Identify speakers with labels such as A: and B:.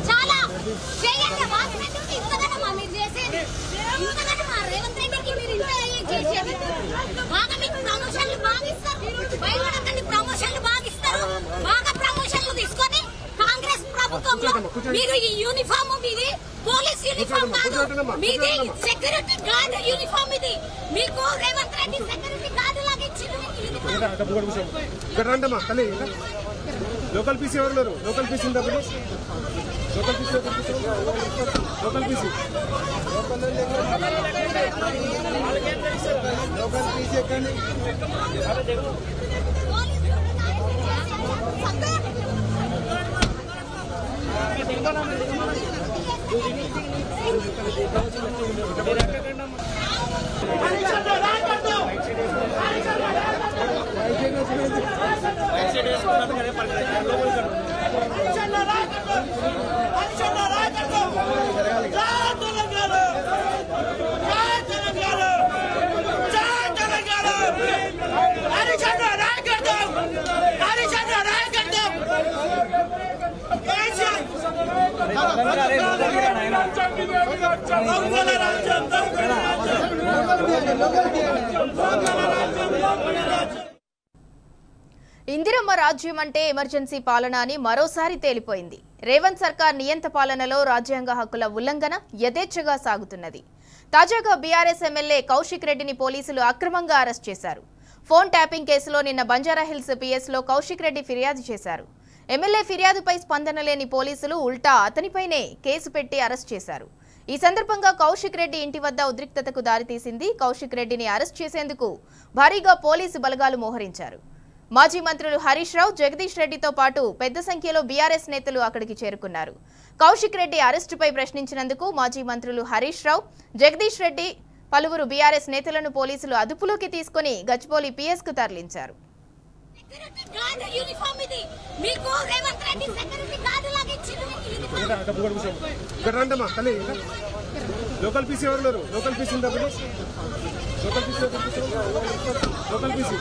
A: చాలా చేయండి వాస్తవంగా ఇంతదనమా మీరు చేసేది ఇంతదనమా రేవంత్ రెడ్డికి మీరు ఇంత చేసేది బాగా మీకు ప్రమోషన్లు బాగా ఇస్తారు భయపడకండి ప్రమోషన్లు బాగా ఇస్తారు బాగా ప్రమోషన్లు తీసుకొని కాంగ్రెస్ ప్రభుత్వంలో మీరు ఈ యూనిఫామ్ మీది పోలీస్ యూనిఫామ్ కాదు మీది సెక్యూరిటీ గార్డ్ యూనిఫామ్ ఇది మీకు రేవంత్ రెడ్డి సెక్యూరిటీ గార్డ్ లాగా ఇచ్చింది
B: లోకల్ పీసీ ఎవరు local PC local PC local PC local PC ఎక్కండి
C: ఇందిరమ్మ రాజ్యం అంటే ఎమర్జెన్సీ పాలన అని మరోసారి తేలిపోయింది. రేవంత్ సర్కార్ నియంత పాలనలో రాజ్యాంగ హక్కుల ఉల్లంఘన యథేచ్ఛగా సాగుతున్నది. తాజాగా బీఆర్ఎస్ ఎమ్మెల్యే కౌశిక్ రెడ్డిని పోలీసులు అక్రమంగా అరెస్ట్ చేశారు. ఫోన్ ట్యాపింగ్ కేసులో నిన్న బంజారాహిల్స్ పిఎస్లో కౌశిక్ రెడ్డి ఫిర్యాదు చేశారు. ఎమ్మెల్యే ఫిర్యాదుపై స్పందన లేని పోలీసులు ఉల్టా అతనిపైనే కేసు పెట్టి అరెస్ట్ చేశారు. ఈ సందర్భంగా కౌశిక్ రెడ్డి ఇంటి వద్ద ఉద్రిక్తతకు దారితీసింది. కౌశిక్ రెడ్డిని అరెస్ట్ చేసేందుకు భారీగా పోలీసు బలగాలు మోహరించారు. మాజీ మంత్రులు హరీష్ రావు, జగదీష్ రెడ్డితో పాటు పెద్ద సంఖ్యలో బీఆర్ఎస్ నేతలు అక్కడికి చేరుకున్నారు. కౌశిక్ రెడ్డి అరెస్టుపై ప్రశ్నించినందుకు మాజీ మంత్రులు హరీష్ రావు, జగదీష్ రెడ్డి, పలువురు బీఆర్ఎస్ నేతలను పోలీసులు అదుపులోకి తీసుకుని గచ్చిబౌలి పిఎస్ కు తరలించారు.
B: లోకల్ పీసీ ఎవరు local PC local PC local PC